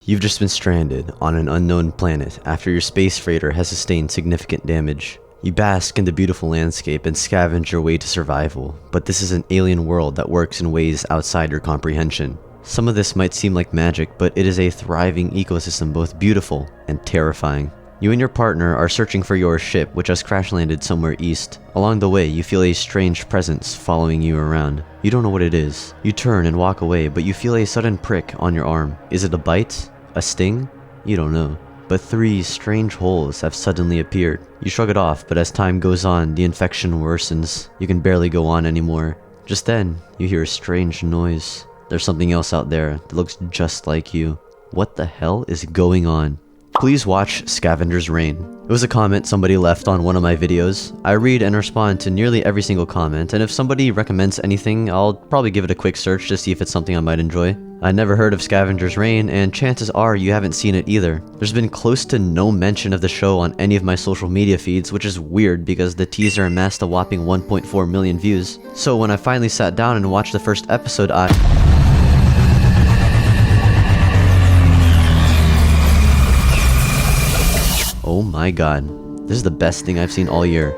You've just been stranded on an unknown planet after your space freighter has sustained significant damage. You bask in the beautiful landscape and scavenge your way to survival, but this is an alien world that works in ways outside your comprehension. Some of this might seem like magic, but it is a thriving ecosystem, both beautiful and terrifying. You and your partner are searching for your ship, which has crash-landed somewhere east. Along the way, you feel a strange presence following you around. You don't know what it is. You turn and walk away, but you feel a sudden prick on your arm. Is it a bite? A sting? You don't know. But 3 strange holes have suddenly appeared. You shrug it off, but as time goes on, the infection worsens. You can barely go on anymore. Just then, you hear a strange noise. There's something else out there that looks just like you. What the hell is going on? Please watch Scavengers Reign. It was a comment somebody left on one of my videos. I read and respond to nearly every single comment, and if somebody recommends anything, I'll probably give it a quick search to see if it's something I might enjoy. I never heard of Scavengers Reign, and chances are you haven't seen it either. There's been close to no mention of the show on any of my social media feeds, which is weird because the teaser amassed a whopping 1.4 million views. So when I finally sat down and watched the first episode, oh my god, this is the best thing I've seen all year.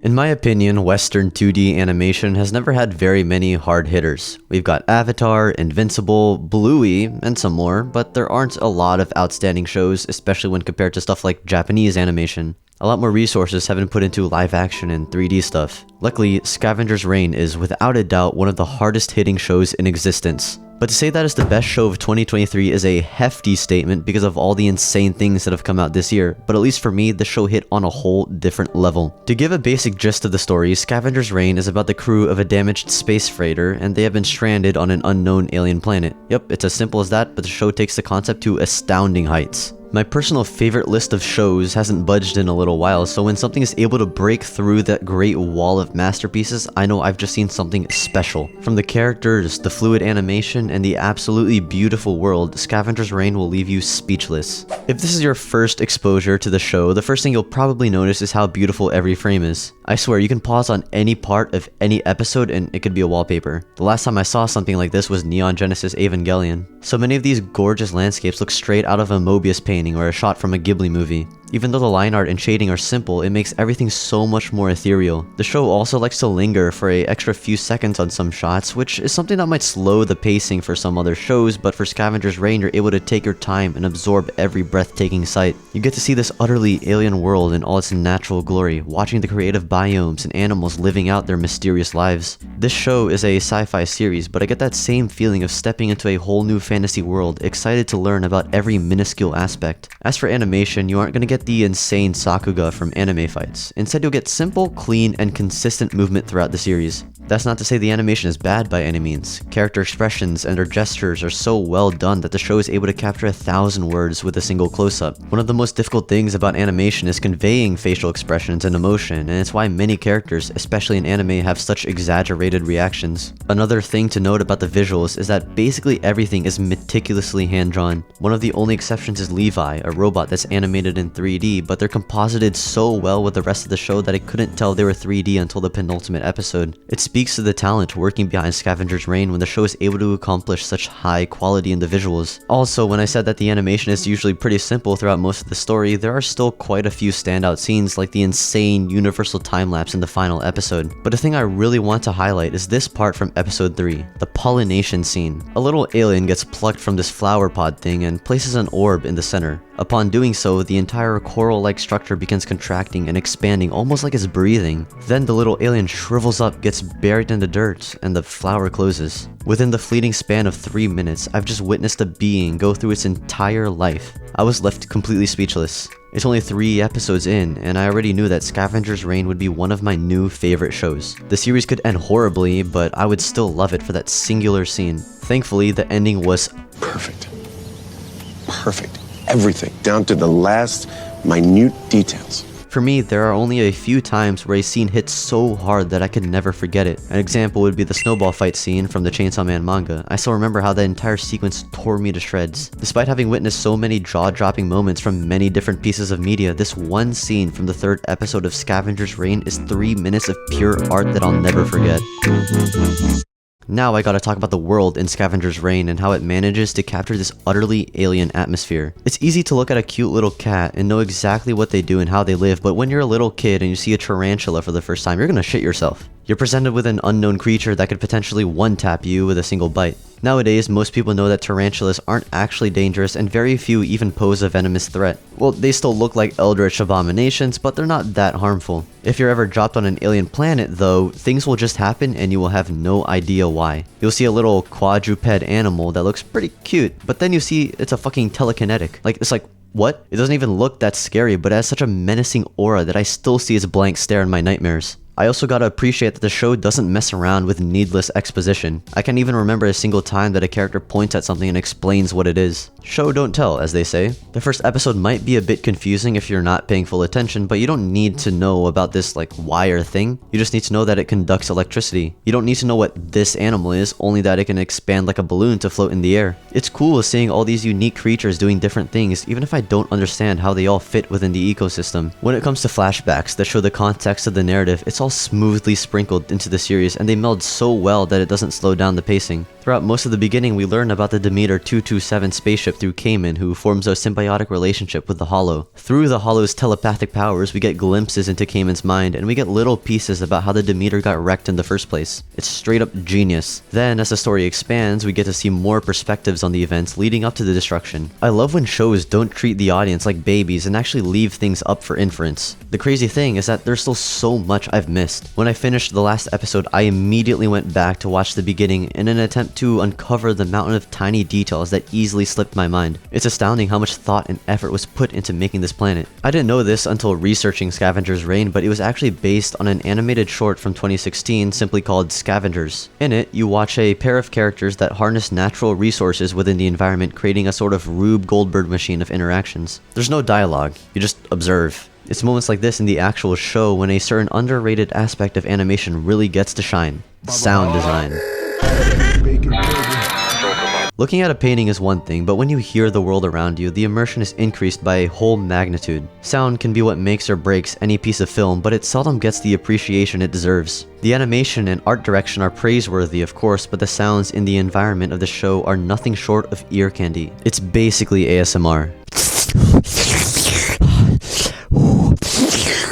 In my opinion, Western 2D animation has never had very many hard hitters. We've got Avatar, Invincible, Bluey, and some more, but there aren't a lot of outstanding shows, especially when compared to stuff like Japanese animation. A lot more resources have been put into live action and 3D stuff. Luckily, Scavengers Reign is without a doubt one of the hardest hitting shows in existence. But to say that it's the best show of 2023 is a hefty statement because of all the insane things that have come out this year, but at least for me, the show hit on a whole different level. To give a basic gist of the story, Scavengers Reign is about the crew of a damaged space freighter, and they have been stranded on an unknown alien planet. Yep, it's as simple as that, but the show takes the concept to astounding heights. My personal favorite list of shows hasn't budged in a little while, so when something is able to break through that great wall of masterpieces, I know I've just seen something special. From the characters, the fluid animation, and the absolutely beautiful world, Scavengers Reign will leave you speechless. If this is your first exposure to the show, the first thing you'll probably notice is how beautiful every frame is. I swear, you can pause on any part of any episode and it could be a wallpaper. The last time I saw something like this was Neon Genesis Evangelion. So many of these gorgeous landscapes look straight out of a Mobius painting or a shot from a Ghibli movie. Even though the line art and shading are simple, it makes everything so much more ethereal. The show also likes to linger for an extra few seconds on some shots, which is something that might slow the pacing for some other shows, but for Scavengers Reign, you're able to take your time and absorb every breathtaking sight. You get to see this utterly alien world in all its natural glory, watching the creative biomes and animals living out their mysterious lives. This show is a sci-fi series, but I get that same feeling of stepping into a whole new fantasy world, excited to learn about every minuscule aspect. As for animation, you aren't going to get the insane Sakuga from anime fights. Instead, you'll get simple, clean, and consistent movement throughout the series. That's not to say the animation is bad by any means. Character expressions and their gestures are so well done that the show is able to capture 1,000 words with a single close-up. One of the most difficult things about animation is conveying facial expressions and emotion, and it's why many characters, especially in anime, have such exaggerated reactions. Another thing to note about the visuals is that basically everything is meticulously hand-drawn. One of the only exceptions is Levi, a robot that's animated in 3D, but they're composited so well with the rest of the show that I couldn't tell they were 3D until the penultimate episode. It speaks to the talent working behind Scavengers Reign when the show is able to accomplish such high quality in the visuals. Also, when I said that the animation is usually pretty simple throughout most of the story, there are still quite a few standout scenes like the insane universal time-lapse in the final episode. But the thing I really want to highlight is this part from episode 3, the pollination scene. A little alien gets plucked from this flower pod thing and places an orb in the center. Upon doing so, the entire coral-like structure begins contracting and expanding almost like it's breathing. Then the little alien shrivels up, gets buried in the dirt, and the flower closes. Within the fleeting span of 3 minutes, I've just witnessed a being go through its entire life. I was left completely speechless. It's only 3 episodes in, and I already knew that Scavengers Reign would be one of my new favorite shows. The series could end horribly, but I would still love it for that singular scene. Thankfully, the ending was perfect. Perfect. Everything, down to the last minute details. For me, there are only a few times where a scene hits so hard that I could never forget it. An example would be the snowball fight scene from the Chainsaw Man manga. I still remember how that entire sequence tore me to shreds. Despite having witnessed so many jaw-dropping moments from many different pieces of media, this one scene from the 3rd episode of Scavengers Reign is 3 minutes of pure art that I'll never forget. Now I gotta talk about the world in Scavengers Reign and how it manages to capture this utterly alien atmosphere. It's easy to look at a cute little cat and know exactly what they do and how they live, but when you're a little kid and you see a tarantula for the first time, you're gonna shit yourself. You're presented with an unknown creature that could potentially one-tap you with a single bite. Nowadays, most people know that tarantulas aren't actually dangerous and very few even pose a venomous threat. Well, they still look like eldritch abominations, but they're not that harmful. If you're ever dropped on an alien planet though, things will just happen and you will have no idea why. You'll see a little quadruped animal that looks pretty cute, but then you see it's a fucking telekinetic. It's like, what? It doesn't even look that scary, but it has such a menacing aura that I still see its blank stare in my nightmares. I also gotta appreciate that the show doesn't mess around with needless exposition. I can't even remember a single time that a character points at something and explains what it is. Show don't tell, as they say. The first episode might be a bit confusing if you're not paying full attention, but you don't need to know about this wire thing. You just need to know that it conducts electricity. You don't need to know what this animal is, only that it can expand like a balloon to float in the air. It's cool seeing all these unique creatures doing different things, even if I don't understand how they all fit within the ecosystem. When it comes to flashbacks that show the context of the narrative, it's all smoothly sprinkled into the series, and they meld so well that it doesn't slow down the pacing. Throughout most of the beginning, we learn about the Demeter 227 spaceship through Cayman, who forms a symbiotic relationship with the Hollow. Through the Hollow's telepathic powers, we get glimpses into Cayman's mind, and we get little pieces about how the Demeter got wrecked in the first place. It's straight up genius. Then, as the story expands, we get to see more perspectives on the events leading up to the destruction. I love when shows don't treat the audience like babies and actually leave things up for inference. The crazy thing is that there's still so much I've missed. When I finished the last episode, I immediately went back to watch the beginning in an attempt to uncover the mountain of tiny details that easily slipped my mind. It's astounding how much thought and effort was put into making this planet. I didn't know this until researching Scavengers Reign, but it was actually based on an animated short from 2016 simply called Scavengers. In it, you watch a pair of characters that harness natural resources within the environment, creating a sort of Rube Goldberg machine of interactions. There's no dialogue, you just observe. It's moments like this in the actual show when a certain underrated aspect of animation really gets to shine. Sound design. Looking at a painting is one thing, but when you hear the world around you, the immersion is increased by a whole magnitude. Sound can be what makes or breaks any piece of film, but it seldom gets the appreciation it deserves. The animation and art direction are praiseworthy, of course, but the sounds in the environment of the show are nothing short of ear candy. It's basically ASMR.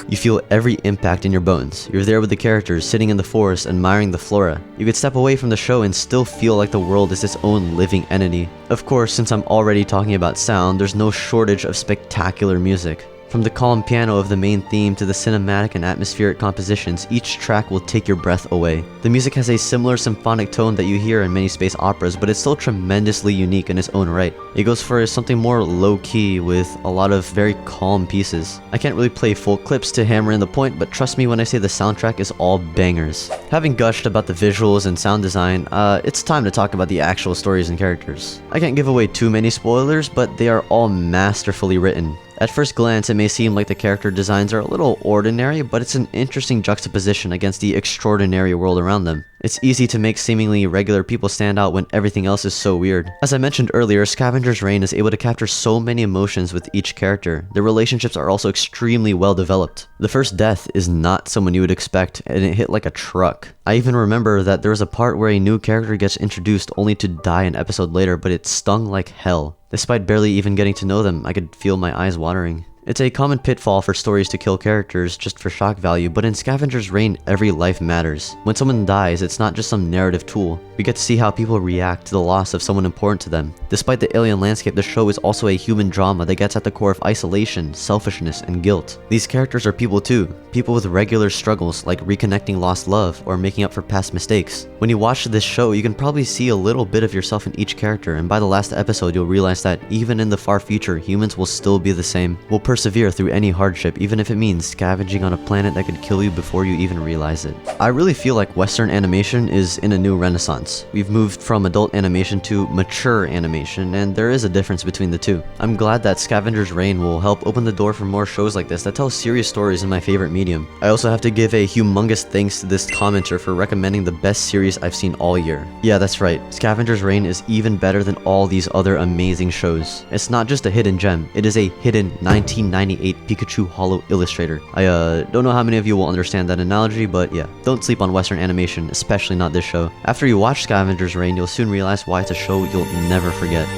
You feel every impact in your bones. You're there with the characters, sitting in the forest, admiring the flora. You could step away from the show and still feel like the world is its own living entity. Of course, since I'm already talking about sound, there's no shortage of spectacular music. From the calm piano of the main theme to the cinematic and atmospheric compositions, each track will take your breath away. The music has a similar symphonic tone that you hear in many space operas, but it's still tremendously unique in its own right. It goes for something more low-key with a lot of very calm pieces. I can't really play full clips to hammer in the point, but trust me when I say the soundtrack is all bangers. Having gushed about the visuals and sound design, it's time to talk about the actual stories and characters. I can't give away too many spoilers, but they are all masterfully written. At first glance, it may seem like the character designs are a little ordinary, but it's an interesting juxtaposition against the extraordinary world around them. It's easy to make seemingly regular people stand out when everything else is so weird. As I mentioned earlier, Scavengers Reign is able to capture so many emotions with each character. Their relationships are also extremely well developed. The first death is not someone you would expect, and it hit like a truck. I even remember that there was a part where a new character gets introduced only to die an episode later, but it stung like hell. Despite barely even getting to know them, I could feel my eyes watering. It's a common pitfall for stories to kill characters just for shock value, but in Scavengers Reign, every life matters. When someone dies, it's not just some narrative tool. We get to see how people react to the loss of someone important to them. Despite the alien landscape, the show is also a human drama that gets at the core of isolation, selfishness, and guilt. These characters are people too. People with regular struggles like reconnecting lost love or making up for past mistakes. When you watch this show, you can probably see a little bit of yourself in each character, and by the last episode, you'll realize that even in the far future, humans will still be the same. We'll persevere through any hardship, even if it means scavenging on a planet that could kill you before you even realize it. I really feel like Western animation is in a new renaissance. We've moved from adult animation to mature animation, and there is a difference between the two. I'm glad that Scavengers Reign will help open the door for more shows like this that tell serious stories in my favorite medium. I also have to give a humongous thanks to this commenter for recommending the best series I've seen all year. Yeah, that's right, Scavengers Reign is even better than all these other amazing shows. It's not just a hidden gem, it is a hidden 1998 Pikachu Holo Illustrator. I don't know how many of you will understand that analogy, but yeah, don't sleep on Western animation, especially not this show. After you watch Scavengers Reign, you'll soon realize why it's a show you'll never forget.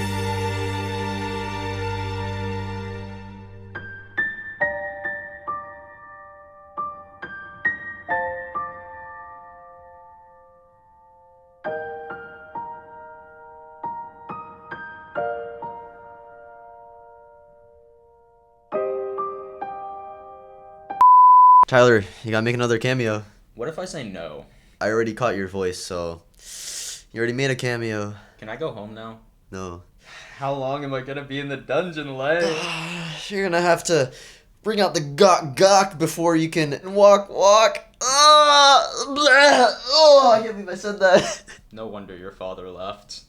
Tyler, you gotta make another cameo. What if I say no? I already caught your voice, so you already made a cameo. Can I go home now? No. How long am I gonna be in the dungeon, Lay? You're gonna have to bring out the gawk before you can walk. Oh, I can't believe I said that. No wonder your father left.